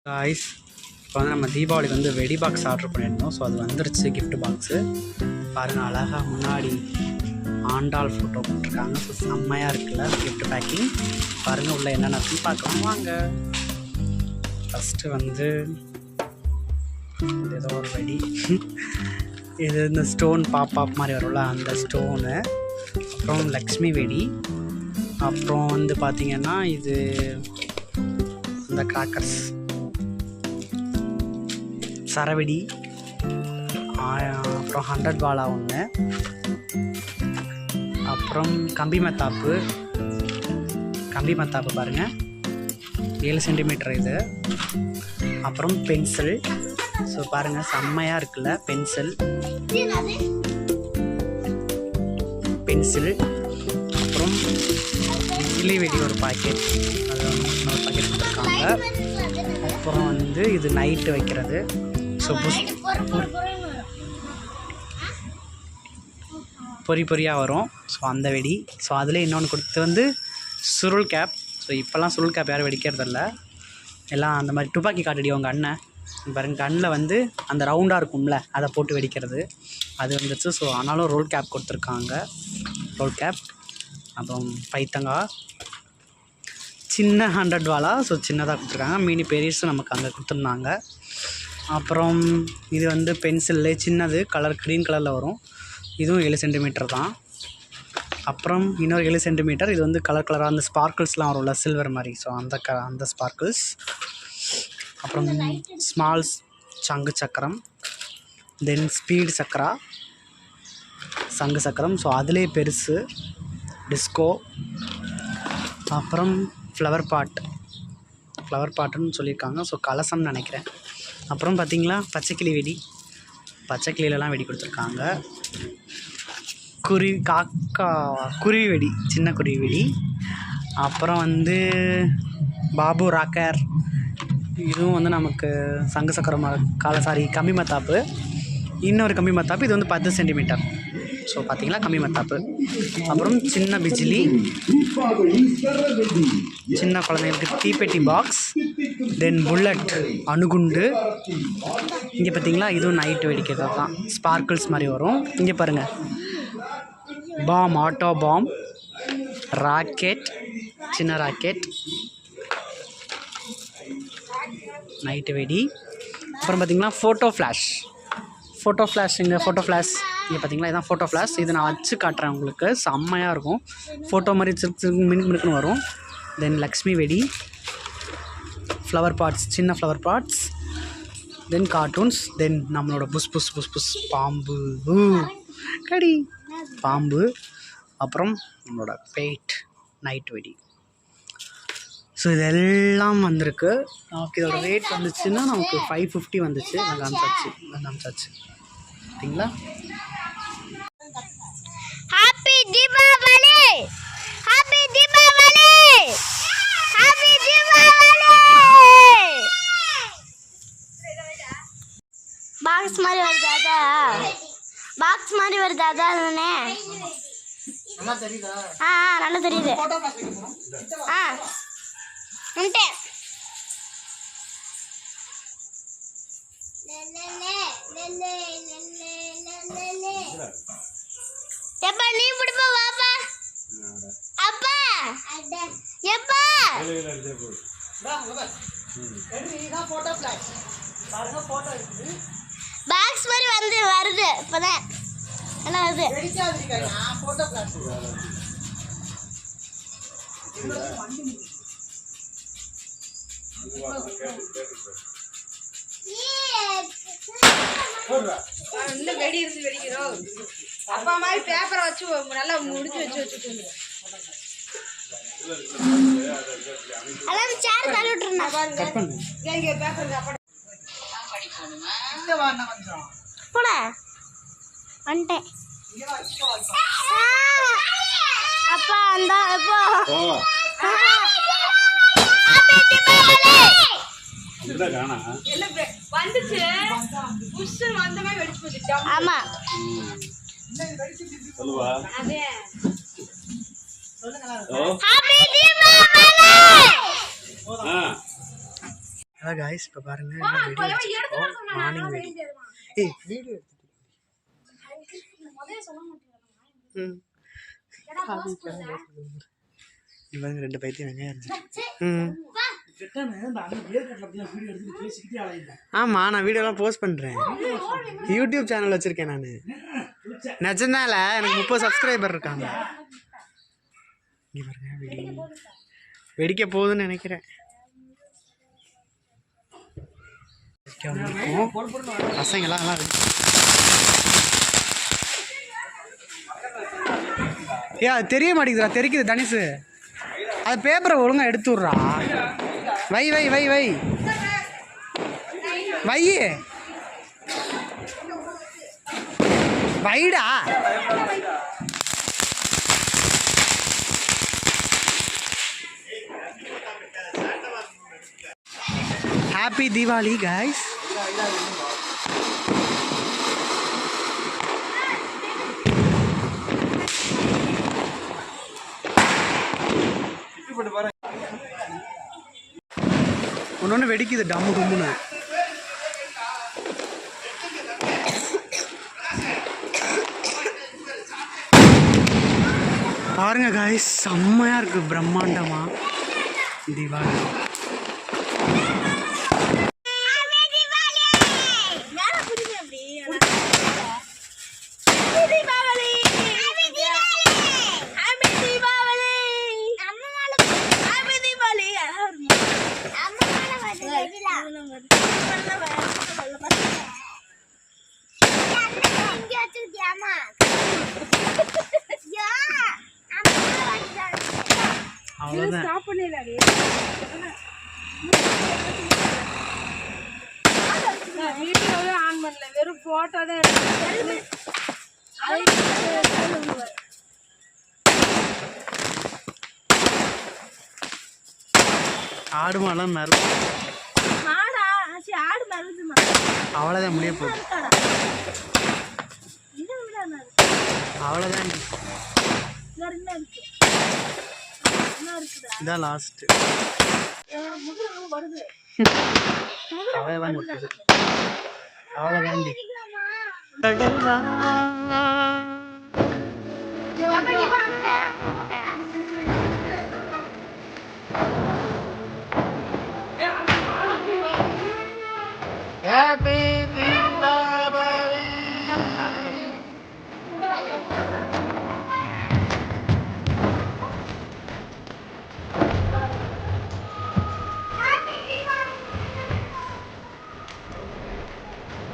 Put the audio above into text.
Guys இப்போ வந்து நம்ம தீபாவளிக்கு வந்து வெடி பாக்ஸ் ஆர்டர் பண்ணியிருந்தோம். ஸோ அது வந்துருச்சு கிஃப்ட் பாக்ஸு. பாருங்கள் அழகாக முன்னாடி ஆண்டாள் ஃபோட்டோ போட்டிருக்காங்க. ஸோ செம்மையாக இருக்குல்ல கிஃப்ட் பேக்கிங். பாருங்கள் உள்ளே என்னென்ன இருக்குன்னு பார்க்கலாம் வாங்க. ஃபஸ்ட்டு வந்து ஏதோ ஒரு வெடி இது இந்த ஸ்டோன் பாப் மாதிரி வரும்ல அந்த ஸ்டோனு. அப்புறம் லக்ஷ்மி வெடி. அப்புறம் வந்து பார்த்திங்கன்னா இது இந்த கிராக்கர்ஸ் சரவெடி. அப்புறம் 100 வாலா ஒன்று. அப்புறம் கம்பி மத்தாப்பு பாருங்கள் 7 சென்டிமீட்டர் இது. அப்புறம் பென்சில். ஸோ பாருங்கள் செம்மையாக இருக்குல்ல பென்சில். அப்புறம் பிஜிலி வெடி ஒரு பாக்கெட், அது ஒரு பாக்கெட் கொடுத்துருக்காங்க. அப்புறம் வந்து இது நைட்டு வைக்கிறது. ஸோ பொரியாக வரும். ஸோ அந்த வெடி. ஸோ அதில் இன்னொன்று கொடுத்து வந்து சுருள் கேப். ஸோ இப்போல்லாம் சுருள் கேப் யாரும் வெடிக்கிறதில்ல, எல்லாம் அந்த மாதிரி துப்பாக்கி காட்டடி உங்கள் அண்ணன் பாருங்க கண்ணில் வந்து அந்த ரவுண்டாக இருக்கும்ல அதை போட்டு வெடிக்கிறது அது வந்துச்சு. ஸோ ஆனாலும் ரோல் கேப் கொடுத்துருக்காங்க, ரோல் கேப். அப்புறம் பைத்தங்காய் சின்ன 100 வாலா. ஸோ சின்னதாக கொடுத்துருக்காங்க. மினி பெரியஸும் நமக்கு அங்கே கொடுத்துருந்தாங்க. அப்புறம் இது வந்து பென்சில்லே சின்னது கலர் க்ரீன் கலரில் வரும். இதுவும் 7 சென்டிமீட்டர் தான். அப்புறம் இன்னொரு 7 சென்டிமீட்டர். இது வந்து கலராக அந்த ஸ்பார்க்கிள்ஸ்லாம் வரும்ல சில்வர் மாதிரி. ஸோ அந்த ஸ்பார்க்கிள்ஸ். அப்புறம் ஸ்மால் சங்கு சக்கரம், தென் ஸ்பீடு சக்கரா, சங்கு சக்கரம். ஸோ அதிலே பெருசு டிஸ்கோ. அப்புறம் ஃப்ளவர் பாட்டுன்னு சொல்லியிருக்காங்க. ஸோ கலசம்னு நினைக்கிறேன். அப்புறம் பார்த்திங்களா பச்சைக்கிளி வெடி, பச்சைக்கிளியிலலாம் வெடி கொடுத்துருக்காங்க. குருவி வெடி, சின்ன குருவி வெடி. அப்புறம் வந்து பாபு ராக்கர். இதுவும் வந்து நமக்கு சங்கு சக்கரம் கம்பி மத்தாப்பு. இன்னொரு கம்பி மத்தாப்பு. இது வந்து 10 சென்டிமீட்டர். ஸோ பார்த்தீங்களா கம்பி மத்தாப்பு. அப்புறம் சின்ன பிஜிலி, சின்ன குழந்தைங்களுக்கு தீப்பெட்டி பாக்ஸ், தென் புல்லட் அணுகுண்டு. இங்கே பார்த்தீங்களா இதுவும் நைட்டு வெடிக்கிறது தான், ஸ்பார்க்கிள்ஸ் மாதிரி வரும். இங்கே பாருங்கள் பாம், ஆட்டோ பாம், ராக்கெட், சின்ன ராக்கெட், நைட்டு வெடி. அப்புறம் பார்த்திங்கன்னா ஃபோட்டோ ஃப்ளாஷ். இங்கே ஃபோட்டோ ஃப்ளாஷ் இங்கே பார்த்தீங்களா இதுதான் ஃபோட்டோ ஃப்ளாஷ். இது நான் வச்சு காட்டுறேன் உங்களுக்கு, செம்மையாக இருக்கும். ஃபோட்டோ மாதிரி சிறுக்கு மினுக்குன்னு வரும். தென் லக்ஷ்மி வெடி, ஃப்ளவர் பாட்ஸ், சின்ன ஃப்ளவர் பாட்ஸ், தென் கார்ட்டூன்ஸ், தென் நம்மளோட புஸ் பாம்பு கடி பாம்பு. அப்புறம் நம்மளோட பெயிட் நைட் வெடி. ஸோ இதெல்லாம் வந்திருக்கு. நமக்கு இதோட ரேட் வந்துச்சுன்னா நமக்கு 550 வந்துச்சு. நாங்கள் அனுப்பிச்சாச்சு சரிங்களா. Happy Deepavali, happy Deepavali, happy Deepavali. Box மாதிரி வருதா? பாக்ஸ் மாதிரி வருதா? தானே நல்லா தெரியுதா? நல்லா தெரியுது. உண்டேன் எப்பா நீ பிடிப்பா வாப்பா. அப்பா எப்பா பாக்ஸ் மாதிரி வருது இப்பதான் என்ன வருது. இன்னும் வெடி இருந்து வெடிக்கிறோம். அப்பா மாதிரி பேப்பரை வச்சு நல்லா முடிச்சு வச்சுட்டு அதான் சேர் தள்ளி விட்டுருந்தேன். போட வந்துட்டேன். அப்பா அந்த ஆமா ஹாப்பி தீபாவளி. அதான் காய்ஸ் இப்போ பாருங்க மார்னிங் வெடி. ஏய் வீடியோ இவங்க 2 பைத்தியம் வெங்காயம் ஆமா நான் வீடியோலாம் போஸ்ட் பண்றேன். யூடியூப் சேனல் வச்சிருக்கேன் நான். நிஜம்தான்ல எனக்கு 30 சப்ஸ்கிரைபர் இருக்காங்க. இங்க பாருங்க வெடிக்க போகுதுன்னு நினைக்கிறேன். பசங்களாம் அது தெரிய மாட்டேங்குதுடா. தெரிக்குது தனிஷு. அது பேப்பரை ஒழுங்கா எடுத்து விட்றா. வை வை வை வை வை வைடா. Happy Deepavali guys. ஒன்று வெடிக்குது டம்மு டம்முன்னு. பாருங்க காய்ஸ் செம்மையா இருக்கு பிரம்மாண்டமா தீபாவளி. வீடியோவே ஆன் பண்ணல, வெறும் போட்டோ தான் எடுத்து ஆடு மாடெல்லாம் மறு ஆடு மருந்துமா அவ்வளோதான் முடிய போகுது. அவ்வளோதான் இதான் லாஸ்ட்டு. அவ்வளோதான் முடியுது. அவ்வளோதான் Happy